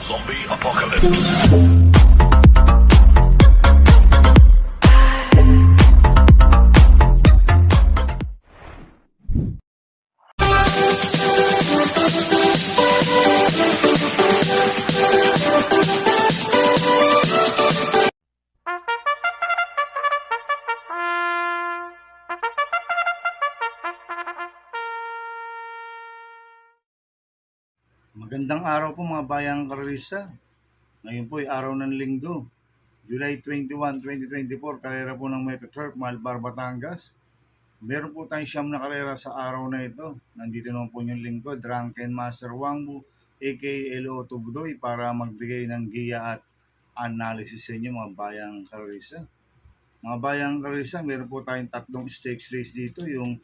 Zombie Apocalypse. Magandang araw po mga bayang karerista. Ngayon po ay araw ng linggo, July 21, 2024, karera po ng Metroturf, Malbar, Batangas. Meron po tayong siyam na karera sa araw na ito. Nandito naman po yung lingkod, Drunken Master Wangbu, aka Elo Tubudoy, para magbigay ng giya at analysis sa inyo mga bayang karerista. Mga bayang karerista, meron po tayong tatlong stakes race dito, yung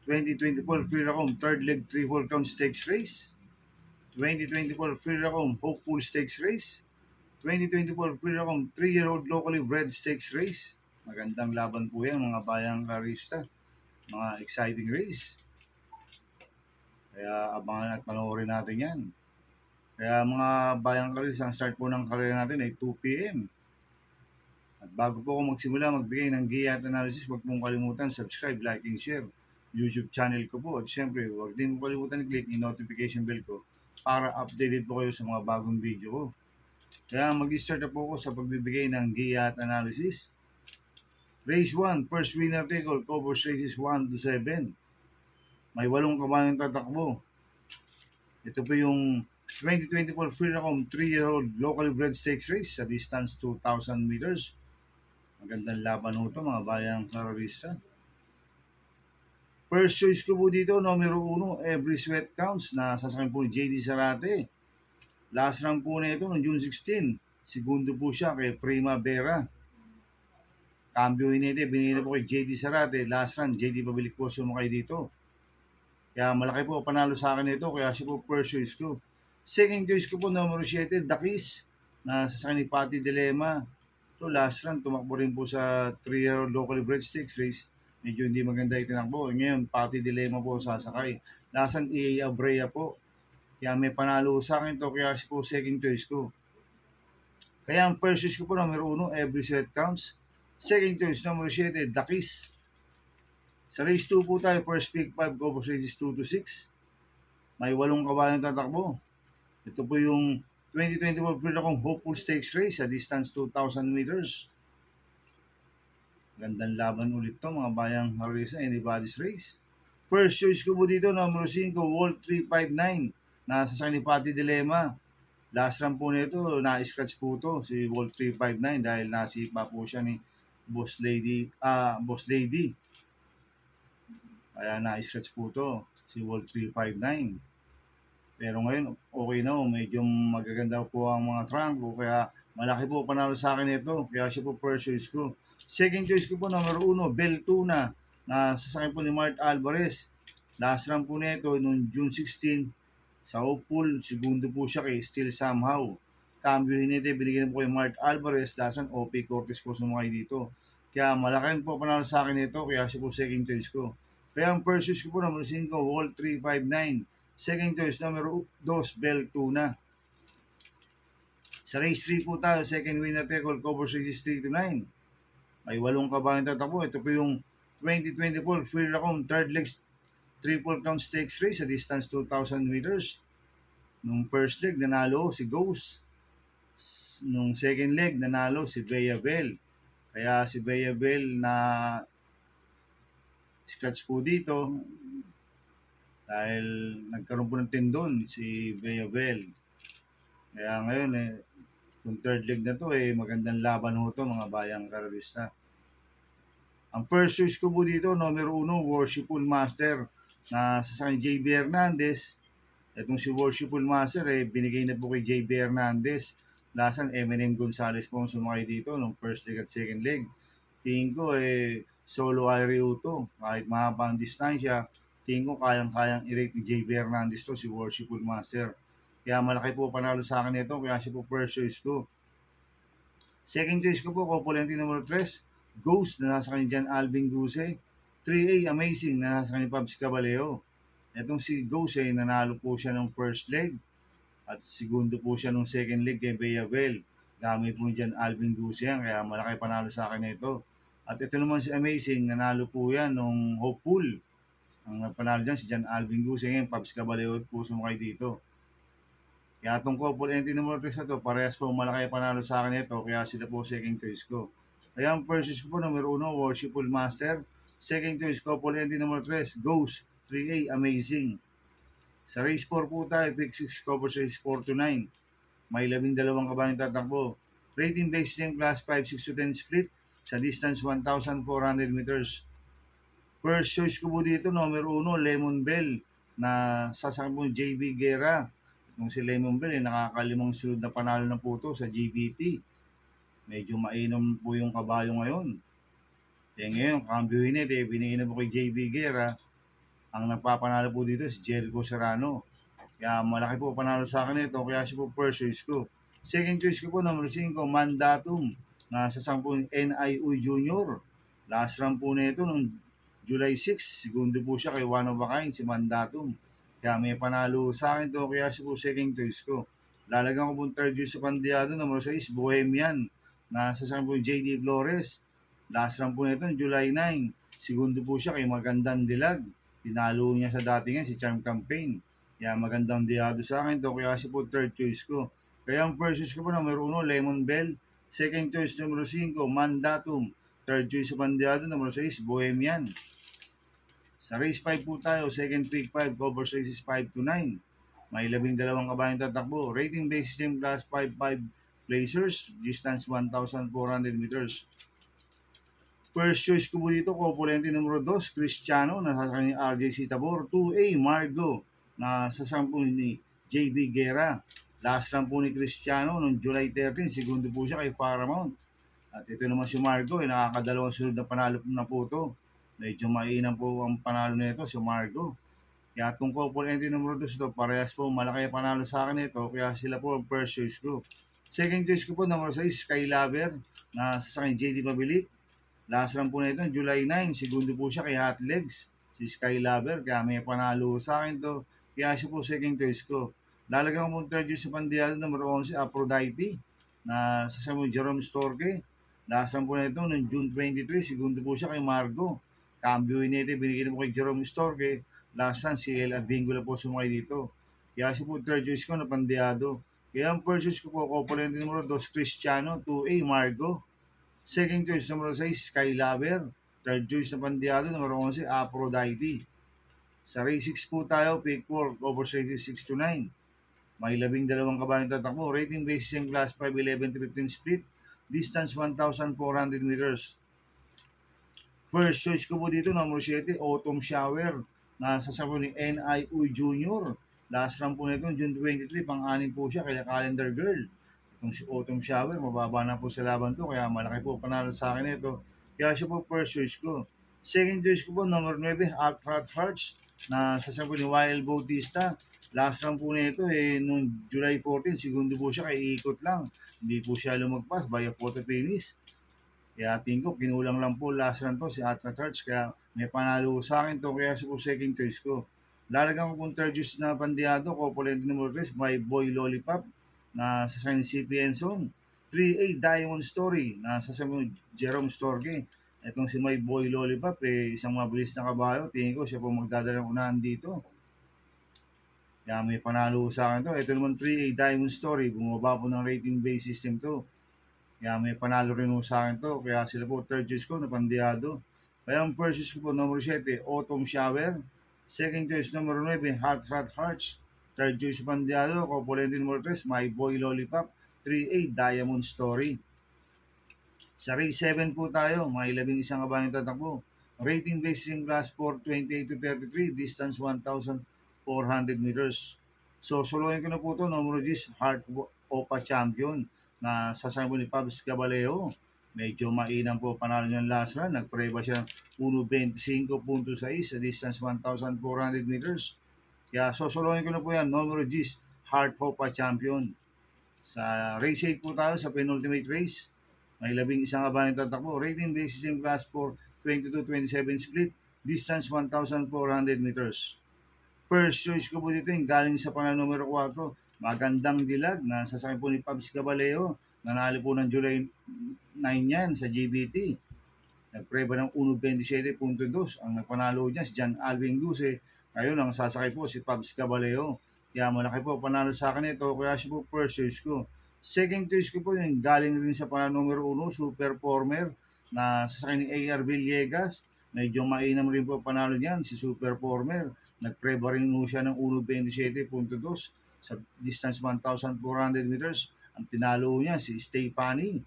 2024 Freedom third leg 3-4 count stakes race, 2024 Freedom Hopeful Stakes Race, 2024 Freedom 3-year-old locally bred stakes race. Magandang laban po yan mga bayang karista, mga exciting race. Kaya abangan at panoorin natin yan. Kaya mga bayang karista, ang start po ng karera natin ay 2 p.m. At bago po ako magsimula magbigay ng giya at analysis, huwag mong kalimutan subscribe, like, and share YouTube channel ko po. At syempre, huwag din mo kalimutan i-click yung notification bell ko para updated po kayo sa mga bagong video ko. Kaya mag-start na po ako sa pagbibigay ng giya at analysis. Race 1, first winner take all, covers races 1 to 7. May 8 kabayang tatakbo. Ito po yung 2024 Freedom 3-year-old locally bred stakes race sa distance 2,000 meters. Magandang laban ho ito mga bayang karerista. First choice ko po dito, numero 1, Every Sweat Counts, na sasakyan po ni JD Zarate. Last round po na ito noong June 16. Segundo po siya kay Primavera. Cambio hinete, binili po kay JD Zarate. Last round, JD pabalik po sumakay dito. Kaya malaki po panalo sa akin ito, kaya siya po first choice ko. Second choice ko po, numero 7, The Kiss, na sasakyan ni Patty Dilema. So last round, tumakbo rin po sa 3-year-old locally bred stakes race. Medyo hindi maganda itinakbo. Ngayon, Patty Dilema po sasakay. Lasan EA Abrea po. Kaya may panalo sa akin to, kaya po second choice ko. Kaya ang first choice ko po, numero 1, Every Set Counts. Second choice, numero 7, The Kiss. Sa race 2 po tayo, first pick 5, go for races 2 to 6. May 8 kabayang tatakbo. Ito po yung 2024 Freedom Hopeful Stakes Race sa distance 2,000 meters. Gandang laban ulit to mga bayang karerista, anybody's race. First choice ko po dito, numero 5, Wall 359, na sasakyan ni Patty Dilema. Last run po nito, na-scratch po to si Wall 359 dahil nasipa po siya ni Boss Lady. Kaya na-scratch po to si Wall 359. Pero ngayon, okay na, medyo magaganda po ang mga trunk ko, kaya malaki po panalo sa akin ito, kaya siya po first choice ko. Second choice ko po, numero 1, Beltuna, na sasakyan po ni Mart Alvarez. Last run po nito noong June 16 sa Hopeful, segundo po siya kay Still Somehow. Cambio hinete, binigyan po kay Mart Alvarez, lasan OP Cortez po sumakay dito. Kaya malaki rin po panalo sa akin ito, kaya siya po second choice ko. Kaya ang first choice ko po, numero 5, Wall 359. Second choice, numero 2, Beltuna. Sa race 3 po tayo, second winner take all, covers races 3 to 9. May 8 kabayang tatakbo. Ito po yung 2024 Freedom third leg 3-4 count stakes race sa distance 2,000 meters. Nung first leg, nanalo si Ghost. Nung second leg, nanalo si Bea Bell. Kaya si Bea Bell na scratch po dito dahil nagkaroon po ng tendon si Bea Bell. Kaya ngayon yung third leg na to magandang laban ho to mga bayang karerista. Ang first choice ko po dito, numero 1, Worshipful Master, na sasakyan JB Hernandez. Itong si Worshipful Master binigay na po kay JB Hernandez. Lasan Eminem Gonzalez po ang sumakay dito nung first leg at second leg. Tingin ko solo IRU to. Kahit mahaba ang distansya, tingin ko kayang-kayang i-rate ni JB Hernandez to, si Worshipful Master. Kaya malaki po panalo sa akin ito, kaya siya po first choice ko. Second choice ko po, Copulente numero 3, Ghost, na nasa kanya dyan Alvin Guse. 3A, Amazing, na nasa kanya Pabs Caballeo. Itong si Ghost nanalo po siya ng first leg. At segundo po siya nung second leg kay Bayabel. Gamit po dyan Alvin Ducian, kaya malaki panalo sa akin ito. At ito naman si Amazing, nanalo po yan nung Hopeful. Ang panalo dyan si John Alvin Ducian, ngayon Pabs Caballero po sumakay dito. Kaya itong couple entry number 3 na to, parehas po malaki panalo sa akin ito, kaya sila po second choice ko. Kaya ang first choice ko po, number 1, Worshipful Master. Second choice, couple entry number 3, Ghost 3A Amazing. Sa race 4 po tayo, pick 6, cover race 4 to 9. May 12 kabayong tatakbo. Rating based yung class 5, 6 to 10 split sa distance 1,400 meters. First choice ko po dito, number 1, Lemon Bell na sasakyan po JB Guerra. Itong si Lemon Bell, nakakalimang sunod na panalo na po to sa GBT. Medyo mainom po yung kabayo ngayon. Ngayon, kambyuhin biniin po kay JB Guerra. Ang nagpapanalo po dito si Jericho Serrano. Kaya malaki po panalo sa akin ito, kaya siya po first choice ko. Second choice ko po, number 5, Mandatum na sa 10 NIU Junior. Last run po nito nung July 6, segundo po siya kay One of a Kind, si Mandatum. Kaya may panalo sa akin ito, kaya siya po second choice ko. Lalagyan ko po third choice sa Pandiado, number 6, Bohemian na sa 10 JD Flores. Last run po nito July 9, segundo po siya kay Magandang Dilag. Tinalo niya sa datingan si Charm Campaign. Kaya magandang diado sa akin to, kaya siya po third choice ko. Kaya ang first choice ko po, number 1, Lemon Bell. Second choice, number 5, Mandatum. Third choice sa pandiado, number 6, Bohemian. Sa race 5 po tayo, second pick 5, cover races 5 to 9. May 12 kabayong tatakbo. Rating based system class 5-5 placers, distance 1,400 meters. First choice ko po dito, couple numero 2, Cristiano, na sa kanyang RJC Tabor. 2A, Margo, na sa 10 ni JB Guerra. Last run po ni Cristiano noong July 13, segundo po siya kay Paramount. At ito naman si Margo, nakakadalawang sunod na panalo na po ito. Medyo mainam po ang panalo nito si Margo. Kaya itong couple entry numero 2 ito, parehas po malaki panalo sa akin ito, kaya sila po ang first choice ko. Second choice ko po, numero 6, Sky Lover, na sa kanyang JD Pabilik. Last run po na ito, July 9, segundo po siya kay Hot Legs, si Sky Lover, kaya may panalo sa akin to, kaya siya po second choice ko. Lalagyan ko po third choice sa Pandiado, number 11, Aphrodite, na sa Jerome Storke. Last run po na ito, noong June 23, segundo po siya kay Margo. Cambio nito, binigyan mo kay Jerome Storke. Last run, si El Advingula po sumakay dito. Kaya siya po third choice ko na Pandiado. Kaya ang first choice ko po, couple numero 2, Cristiano, 2A, Margo. Second choice, number 6, Sky Lover. Third choice na Pandiado, number 11, Aphrodite. Sa race 6 po tayo, pick 4, over races 6 to 9. May 12 kabayong tatakbo. Rating based yung class 5, 11 to 15 split. Distance 1,400 meters. First choice ko po dito, number 7, Autumn Shower. Nasa sabi ni NIU Junior. Last run po nito, June 23, pang-anin po siya, kaya Calendar Girl. Itong si Autumn Shower, mababa na po sa laban to, kaya malaki po panalo sa akin ito. Kaya siya po first choice ko. Second choice ko po, number 9, Alfred Hearts, na sasabi ni Wild Bautista. Last run po nito, noong July 14, segundo po siya, kay ikot lang. Hindi po siya lumagpas, via photo finish. Kaya tingin ko, kinulang lang po last run to si Alfred Hearts, kaya may panalo sa akin to, kaya siya po second choice ko. Lalagyan ko pong third choice na Pandiado, couple number 3, My Boy Lollipop, na sa San CPN Zone. 3A Diamond Story na sa Jerome Storke. Itong si My Boy Lollipop, isang mabilis na kabayo. Tingin ko siya po magdadalang unahan dito. Kaya may panalo sa akin to. Ito naman 3A Diamond Story. Bumaba po ng rating based system to. Kaya may panalo rin po sa akin to. Kaya sila po third choice ko na Pandiado. Kaya ang first choice ko po, number 7, Autumn Shower. Second choice, number 9, Hot Hearts. Third choice Pandiado, couple number 3, My Boy Lollipop. 3A Diamond Story. Sa race 7 po tayo, may 11 kabayong tatakbo. Rating based in class 4, 28 to 33, distance 1,400 meters. So, suluhin ko na po ito, numero 10, Heart Opa Champion, na sasama ni Pabs Caballero. Medyo mainam po panalo niyan last run. Nagpreba siya ng 1.25.6 sa distance 1,400 meters. Kaya sosolohin ko na po yan, numero 10, Heart Hopa Champion. Sa race 8 po tayo, sa penultimate race. May 11 kabayong tatakbo. Rating basis in class 4, 22-27 split. Distance 1,400 meters. First choice ko po dito yung galing sa panalo numero 4, Magandang dilag na sasakyan po ni Pabs Caballero. Nanalo po ng July 9 yan sa GBT. Nagpreba ng 1.27.2. Ang nagpanalo dyan si John Alvin Luce. Ngayon ang sasakay po si Pabs Caballero. Kaya malaki po panalo sa akin ito. Kaya siya po first choice ko. Second choice ko po yung galing rin sa panalo numero 1, Super Former na sasakay ni AR Villegas. Medyo mainam rin po panalo niyan si Super Former. Nagpreba rin po siya ng 1.27.2 sa distance 1,400 meters. Ang tinalo niya si Stefani.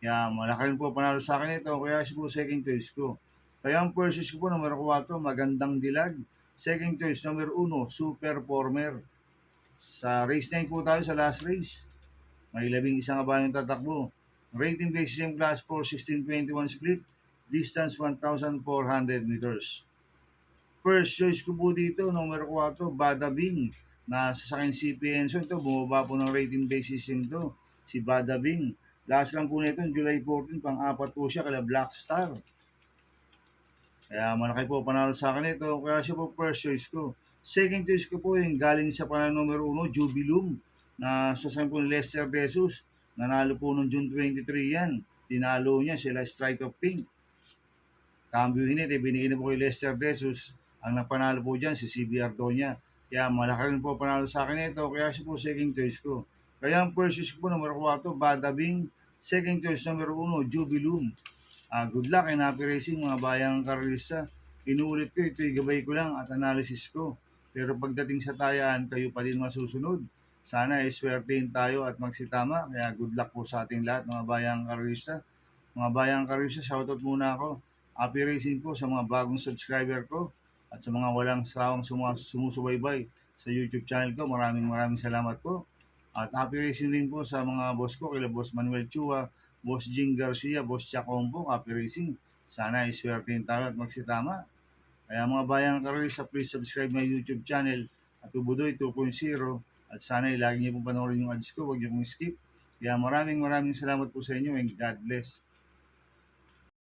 Kaya malaki rin po panalo sa akin ito. Kaya siya po second choice ko. Kaya ang first choice ko po numero 4, Magandang Dilag. Second choice numero 1, Super Former. Sa race 9 po tayo sa last race. May 11 kabayong tatakbo. Rating basis yung class 4, 16-21 split. Distance 1,400 meters. First choice ko po dito, numero 4, Bada Bing. Na sasakyan si Pienso. Ito, bumaba po ng rating basis ito. Si Bada Bing. Last lang po nito, July 14, pang-apat po siya kala Black Star. Kaya malaki po panalo sa akin ito. Kaya siya po first choice ko. Second choice ko po yung galing sa panalo numero 1, Jubilum. Na sasakyan po ni Lester Jesus. Nanalo po noong June 23 yan. Tinalo niya sila Strike of Pink. Cambio hinit, binigyan na po kay Lester Jesus. Ang napanalo po dyan si CB Ardonia. Kaya malaki rin po panalo sa akin ito. Kaya siya po second choice ko. Kaya ang first choice ko po numero 4, Bada Bing. Second choice numero 1, Jubilum. Good luck and happy racing mga bayang karalista. Inuulit ko, ito'y gabay ko lang at analysis ko. Pero pagdating sa tayaan, kayo pa din masusunod. Sana ay swertein tayo at magsitama. Kaya good luck po sa ating lahat mga bayang karalista. Mga bayang karalista, shoutout muna ako. Happy racing po sa mga bagong subscriber ko at sa mga walang sawang sumusubaybay sa YouTube channel ko. Maraming salamat po. At happy racing din po sa mga boss ko, kila Boss Manuel Chua, Boss Jing Garcia, Boss Chacombo, happy racing. Sana iswertein tayo at magsitama. Kaya mga bayang karalista, please subscribe my YouTube channel at Ubudoy 2.0 at sana lagi niyo pong panoorin yung ads ko, huwag niyo pong skip. Kaya maraming salamat po sa inyo and God bless.